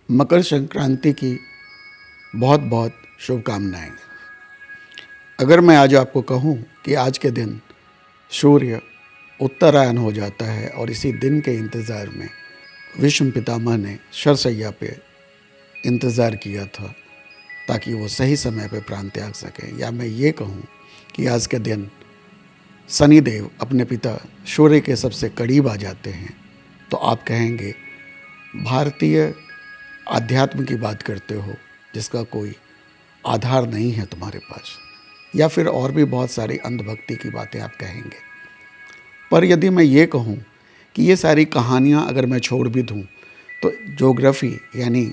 मकर संक्रांति की बहुत बहुत शुभकामनाएं। अगर मैं आज आपको कहूं कि आज के दिन सूर्य उत्तरायण हो जाता है और इसी दिन के इंतज़ार में विष्णु पितामह ने शरशैया पे इंतज़ार किया था ताकि वो सही समय पे प्राण त्याग सकें, या मैं ये कहूं कि आज के दिन शनिदेव अपने पिता सूर्य के सबसे करीब आ जाते हैं, तो आप कहेंगे भारतीय आध्यात्म की बात करते हो जिसका कोई आधार नहीं है तुम्हारे पास, या फिर और भी बहुत सारी अंधभक्ति की बातें आप कहेंगे। पर यदि मैं ये कहूँ कि ये सारी कहानियाँ अगर मैं छोड़ भी दूँ तो ज्योग्राफी यानी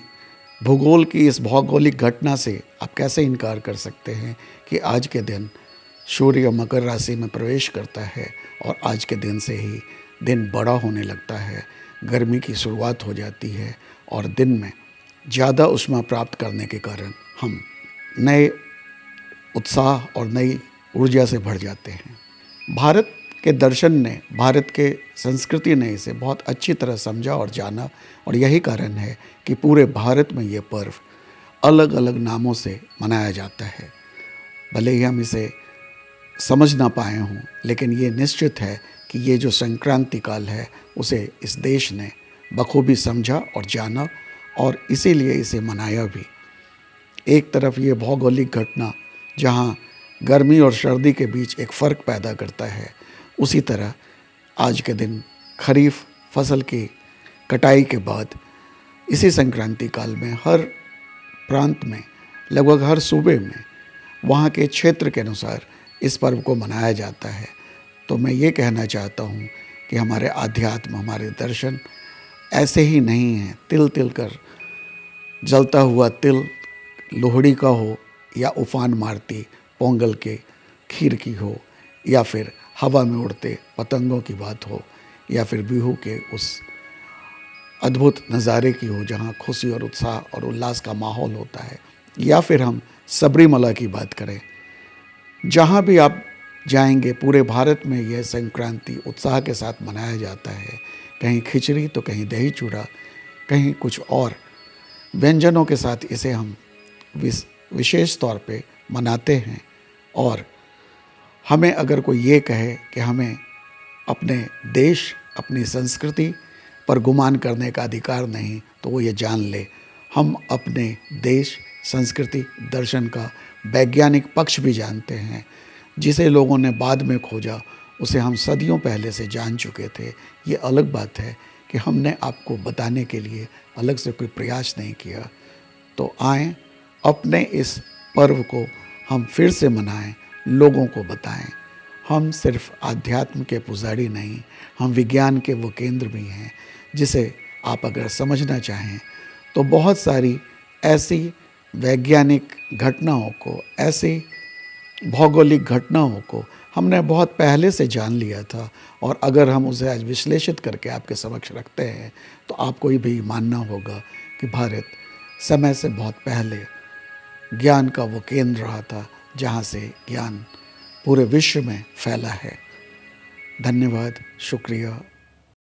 भूगोल की इस भौगोलिक घटना से आप कैसे इनकार कर सकते हैं कि आज के दिन सूर्य मकर राशि में प्रवेश करता है और आज के दिन से ही दिन बड़ा होने लगता है, गर्मी की शुरुआत हो जाती है और दिन में ज़्यादा ऊष्मा प्राप्त करने के कारण हम नए उत्साह और नई ऊर्जा से भर जाते हैं। भारत के दर्शन ने, भारत के संस्कृति ने इसे बहुत अच्छी तरह समझा और जाना, और यही कारण है कि पूरे भारत में ये पर्व अलग अलग नामों से मनाया जाता है। भले ही हम इसे समझ ना पाए हों, लेकिन ये निश्चित है कि ये जो संक्रांति काल है उसे इस देश ने बखूबी समझा और जाना, और इसीलिए इसे मनाया भी। एक तरफ ये भौगोलिक घटना जहाँ गर्मी और सर्दी के बीच एक फ़र्क पैदा करता है, उसी तरह आज के दिन खरीफ फसल की कटाई के बाद इसी संक्रांति काल में हर प्रांत में, लगभग हर सूबे में, वहाँ के क्षेत्र के अनुसार इस पर्व को मनाया जाता है। तो मैं ये कहना चाहता हूँ कि हमारे आध्यात्म, हमारे दर्शन ऐसे ही नहीं हैं। तिल तिल कर जलता हुआ तिल लोहड़ी का हो, या उफान मारती पोंगल के खीर की हो, या फिर हवा में उड़ते पतंगों की बात हो, या फिर बिहू के उस अद्भुत नज़ारे की हो जहाँ खुशी और उत्साह और उल्लास का माहौल होता है, या फिर हम सबरीमला की बात करें। जहाँ भी आप जाएंगे पूरे भारत में यह संक्रांति उत्साह के साथ मनाया जाता है। कहीं खिचड़ी तो कहीं दही चूड़ा, कहीं कुछ और व्यंजनों के साथ इसे हम विशेष तौर पे मनाते हैं। और हमें अगर कोई ये कहे कि हमें अपने देश, अपनी संस्कृति पर गुमान करने का अधिकार नहीं, तो वो ये जान ले हम अपने देश, संस्कृति, दर्शन का वैज्ञानिक पक्ष भी जानते हैं। जिसे लोगों ने बाद में खोजा उसे हम सदियों पहले से जान चुके थे। ये अलग बात है कि हमने आपको बताने के लिए अलग से कोई प्रयास नहीं किया। तो आएँ, अपने इस पर्व को हम फिर से मनाएं, लोगों को बताएं। हम सिर्फ आध्यात्म के पुजारी नहीं, हम विज्ञान के वो केंद्र भी हैं जिसे आप अगर समझना चाहें तो बहुत सारी ऐसी वैज्ञानिक घटनाओं को, ऐसी भौगोलिक घटनाओं को हमने बहुत पहले से जान लिया था, और अगर हम उसे आज विश्लेषित करके आपके समक्ष रखते हैं तो आपको ये भी मानना होगा कि भारत समय से बहुत पहले ज्ञान का वो केंद्र रहा था जहाँ से ज्ञान पूरे विश्व में फैला है। धन्यवाद, शुक्रिया।